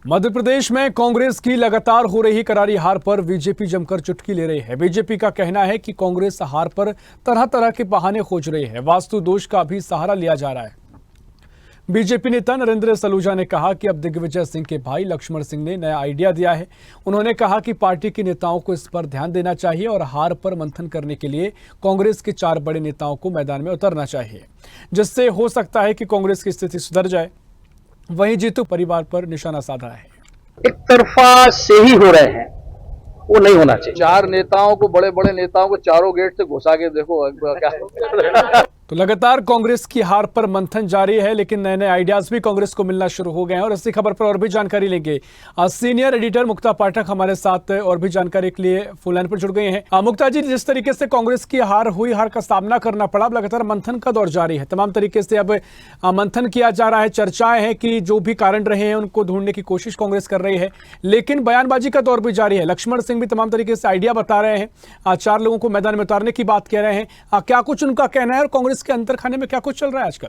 मध्य प्रदेश में कांग्रेस की लगातार हो रही करारी हार पर बीजेपी जमकर चुटकी ले रही है। बीजेपी का कहना है कि कांग्रेस हार पर तरह तरह के बहाने खोज रही है। वास्तु दोष का भी सहारा लिया जा रहा है। बीजेपी नेता नरेंद्र सलूजा ने कहा कि अब दिग्विजय सिंह के भाई लक्ष्मण सिंह ने नया आइडिया दिया है। उन्होंने कहा कि पार्टी के नेताओं को इस पर ध्यान देना चाहिए और हार पर मंथन करने के लिए कांग्रेस के 4 बड़े नेताओं को मैदान में उतरना चाहिए, जिससे हो सकता है कि कांग्रेस की स्थिति सुधर जाए। वहीं जीतू परिवार पर निशाना साधा है। एक तरफा से ही हो रहे हैं, वो नहीं होना चाहिए। 4 नेताओं को, बड़े बड़े नेताओं को चारों गेट से घुसा के देखो क्या। तो लगातार कांग्रेस की हार पर मंथन जारी है, लेकिन नए नए आइडियाज भी कांग्रेस को मिलना शुरू हो गए हैं और इसी खबर पर और भी जानकारी लेंगे। सीनियर एडिटर मुक्ता पाठक हमारे साथ और भी जानकारी के लिए फोन लाइन पर जुड़ गए हैं। मुक्ता जी, जिस तरीके से कांग्रेस की हार का सामना करना पड़ा, अब लगातार मंथन का दौर जारी है। तमाम तरीके से अब मंथन किया जा रहा है। चर्चाएं हैं कि जो भी कारण रहे हैं उनको ढूंढने की कोशिश कांग्रेस कर रही है, लेकिन बयानबाजी का दौर भी जारी है। लक्ष्मण सिंह भी तमाम तरीके से आइडिया बता रहे हैं, 4 लोगों को मैदान में उतारने की बात कह रहे हैं। क्या कुछ उनका कहना है और कांग्रेस के अंदर खाने में क्या कुछ चल रहा है आजकल?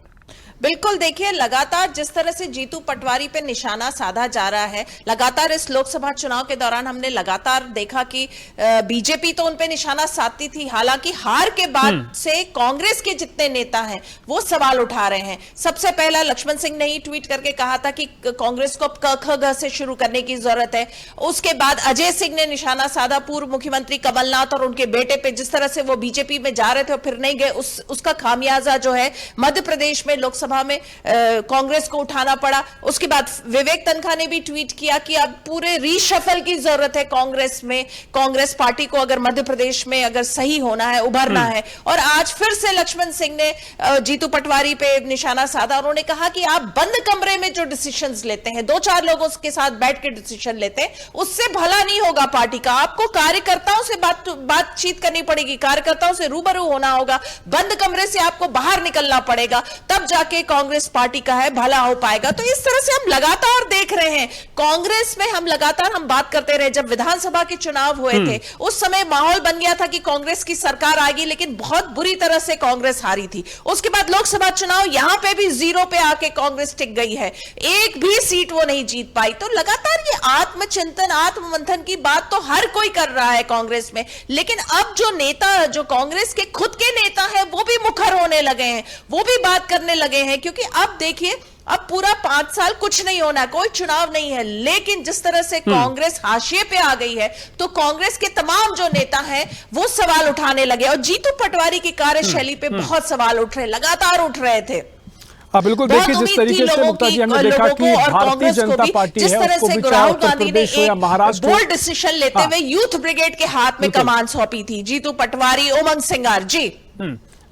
बिल्कुल, देखिए, लगातार जिस तरह से जीतू पटवारी पे निशाना साधा जा रहा है, लगातार इस लोकसभा चुनाव के दौरान हमने लगातार देखा कि बीजेपी तो उन पे निशाना साधती थी। हालांकि हार के बाद से कांग्रेस के जितने नेता हैं वो सवाल उठा रहे हैं। सबसे पहला लक्ष्मण सिंह ने ही ट्वीट करके कहा था कि कांग्रेस को क ख ग से शुरू करने की जरूरत है। उसके बाद अजय सिंह ने निशाना साधा पूर्व मुख्यमंत्री कमलनाथ और उनके बेटे पे, जिस तरह से वो बीजेपी में जा रहे थे और फिर नहीं गए, उसका खामियाजा जो है मध्य प्रदेश में लोकसभा में कांग्रेस को उठाना पड़ा। उसके बाद विवेक तनखा ने भी ट्वीट किया कि अब पूरे रीशफल की जरूरत है कांग्रेस में, कांग्रेस पार्टी को अगर मध्य प्रदेश में अगर सही होना है, उभरना है। और आज फिर से लक्ष्मण सिंह ने जीतू पटवारी पे निशाना साधा। उन्होंने कहा कि आप बंद कमरे में जो डिसीजंस लेते हैं, 2-4 लोगों के साथ बैठ के डिसीजन लेते हैं, उससे भला नहीं होगा पार्टी का। आपको कार्यकर्ताओं से बातचीत करनी पड़ेगी, कार्यकर्ताओं से रूबरू होना होगा, बंद कमरे से आपको बाहर निकलना पड़ेगा, तब जाके कांग्रेस पार्टी का है भला हो पाएगा। तो इस तरह से हम लगातार देख रहे हैं कांग्रेस में, हम लगातार बात करते रहे। जब विधानसभा के चुनाव हुए थे उस समय माहौल बन गया था कि कांग्रेस की सरकार आएगी, लेकिन बहुत बुरी तरह से कांग्रेस हारी थी। उसके बाद लोकसभा चुनाव, यहां पे भी 0 पे आके कांग्रेस टिक गई है, एक भी सीट वो नहीं जीत पाई। तो लगातार ये आत्मचिंतन, आत्ममंथन की बात तो हर कोई कर रहा है कांग्रेस में, लेकिन अब जो नेता, जो कांग्रेस के खुद के नेता है, वो भी मुखर होने लगे हैं, वो भी बात करने लगे हैं। क्योंकि अब देखिए, अब पूरा 5 साल कुछ नहीं होना, कोई चुनाव नहीं है, लेकिन जिस तरह से कांग्रेस हाशिए पे आ गई है, तो कांग्रेस के तमाम जो नेता हैं वो सवाल उठाने लगे। और जीतू पटवारी की कार्यशैली पे बहुत सवाल उठ रहे, लगातार उठ रहे थे। बिल्कुल, देखिए जिस तरीके से मुक्ता जी हमने देखा कि भारतीय जनता पार्टी है, उसको भी राहुल गांधी ने एक महाराष्ट्र बोल्ड डिसीजन लेते हुए यूथ ब्रिगेड के हाथ में कमान सौंपी थी। जीतू पटवारी, उमंग सिंगार जी।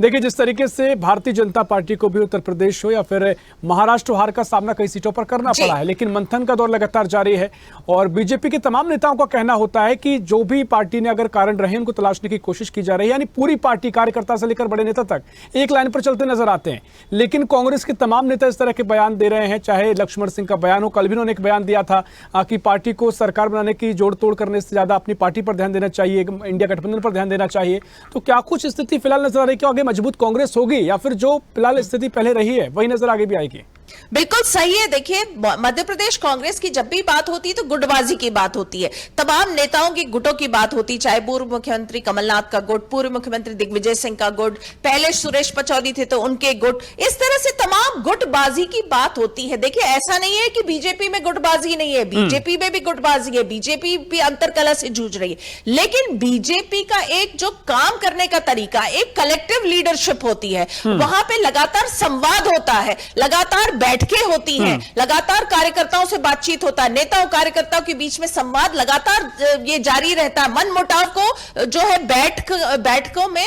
देखिए जिस तरीके से भारतीय जनता पार्टी को भी उत्तर प्रदेश हो या फिर महाराष्ट्र हार का सामना कई सीटों पर करना पड़ा है, लेकिन मंथन का दौर लगातार जारी है और बीजेपी के तमाम नेताओं का कहना होता है कि जो भी पार्टी ने अगर कारण रहे उनको तलाशने की कोशिश की जा रही है। यानी पूरी पार्टी, कार्यकर्ता से लेकर बड़े नेता तक एक लाइन पर चलते नजर आते हैं। लेकिन कांग्रेस के तमाम नेता इस तरह के बयान दे रहे हैं, चाहे लक्ष्मण सिंह का बयान हो, कल भी उन्होंने एक बयान दिया था कि पार्टी को सरकार बनाने की जोड़ तोड़ करने से ज्यादा अपनी पार्टी पर ध्यान देना चाहिए, इंडिया गठबंधन पर ध्यान देना चाहिए। तो क्या कुछ स्थिति फिलहाल नजर आ रही है कि आगे मजबूत कांग्रेस होगी या फिर जो फिलहाल स्थिति पहले रही है वही नजर आगे भी आएगी? बिल्कुल सही है। देखिए, मध्य प्रदेश कांग्रेस की जब भी बात होती है तो गुटबाजी की बात होती है, तमाम नेताओं की गुटों की बात होती है, चाहे पूर्व मुख्यमंत्री कमलनाथ का गुट, पूर्व मुख्यमंत्री दिग्विजय सिंह का गुट, पहले सुरेश पचौरी थे तो उनके गुट, इस तरह से तमाम गुटबाजी की बात होती है। देखिए, ऐसा नहीं है कि बीजेपी में गुटबाजी नहीं है, बीजेपी में भी गुटबाजी है, बीजेपी भी अंतरकलह से जूझ रही है, लेकिन बीजेपी का एक जो काम करने का तरीका, एक कलेक्टिव लीडरशिप होती है, वहां पे लगातार संवाद होता है, लगातार बैठकें होती हैं, लगातार कार्यकर्ताओं से बातचीत होता है, नेताओं कार्यकर्ताओं के बीच में संवाद लगातार ये जारी रहता है। मनमुटाव को जो है बैठकों में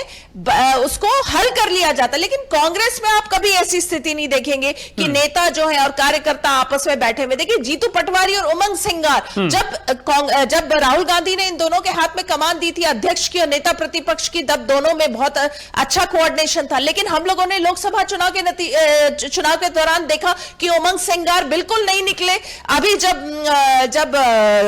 उसको हल कर लिया जाता है। लेकिन कांग्रेस में आप कभी ऐसी स्थिति नहीं देखेंगे कि नेता जो है और कार्यकर्ता आपस में बैठे हुए। देखिए, जीतू पटवारी और उमंग सिंगार, जब राहुल गांधी ने इन दोनों के हाथ में कमान दी थी, अध्यक्ष की और नेता प्रतिपक्ष की, तब दोनों में बहुत अच्छा कोऑर्डिनेशन था। लेकिन हम लोगों ने लोकसभा चुनाव के दौरान देखा देखा कि उमंग सिंगार बिल्कुल नहीं निकले। अभी जब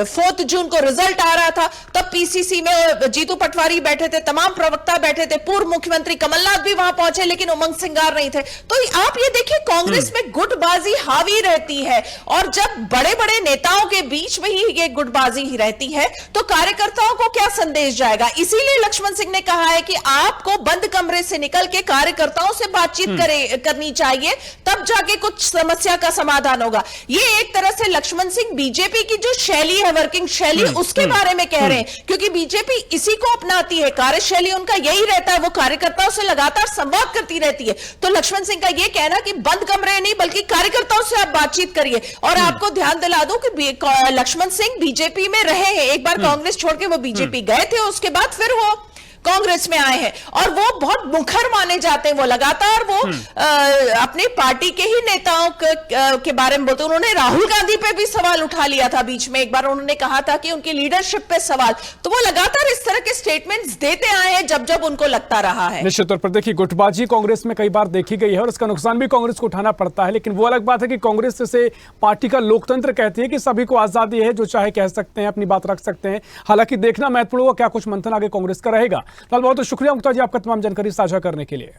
4 जून को रिजल्ट आ रहा था तब पीसीसी में जीतू पटवारी बैठे थे, तमाम प्रवक्ता बैठे थे, पूर्व मुख्यमंत्री कमलनाथ भी वहां पहुंचे, लेकिन उमंग सिंगार नहीं थे। तो आप ये देखिए कांग्रेस में गुटबाजी हावी रहती है, और जब बड़े बड़े नेताओं के बीच में ही ये गुटबाजी ही रहती है तो कार्यकर्ताओं को क्या संदेश जाएगा। इसीलिए लक्ष्मण सिंह ने कहा है कि आपको बंद कमरे से निकल के कार्यकर्ताओं से बातचीत करनी चाहिए, तब जाके कुछ समस्या का समाधान होगा। ये एक तरह से लक्ष्मण सिंह बीजेपी की जो शैली है, वर्किंग शैली, उसके बारे में कह रहे हैं, क्योंकि बीजेपी इसी को अपनाती है, कार्यशैली उनका यही रहता है, वो कार्यकर्ताओं से लगातार संवाद करती रहती है। तो लक्ष्मण सिंह का ये कहना कि बंद कमरे नहीं बल्कि कार्यकर्ताओं से आप बातचीत करिए। और आपको ध्यान दिला दूं कि लक्ष्मण सिंह बीजेपी में रहे हैं, एक बार कांग्रेस छोड़ के वो बीजेपी गए थे, उसके बाद फिर वो कांग्रेस में आए हैं, और वो बहुत मुखर माने जाते हैं। वो लगातार वो अपनी पार्टी के ही नेताओं के बारे में बोलते हैं। उन्होंने राहुल गांधी पे भी सवाल उठा लिया था बीच में, एक बार उन्होंने कहा था कि उनकी लीडरशिप पे सवाल। तो वो लगातार इस तरह के स्टेटमेंट्स देते आए हैं जब जब उनको लगता रहा है। निश्चित तौर पर देखिए, गुटबाजी कांग्रेस में कई बार देखी गई है और इसका नुकसान भी कांग्रेस को उठाना पड़ता है, लेकिन वो अलग बात है कि कांग्रेस से पार्टी का लोकतंत्र कहती है कि सभी को आजादी है, जो चाहे कह सकते हैं, अपनी बात रख सकते हैं। हालांकि देखना महत्वपूर्ण होगा क्या कुछ मंथन आगे कांग्रेस का रहेगा। फिलहाल बहुत शुक्रिया मुक्ता जी आपका तमाम जानकारी साझा करने के लिए।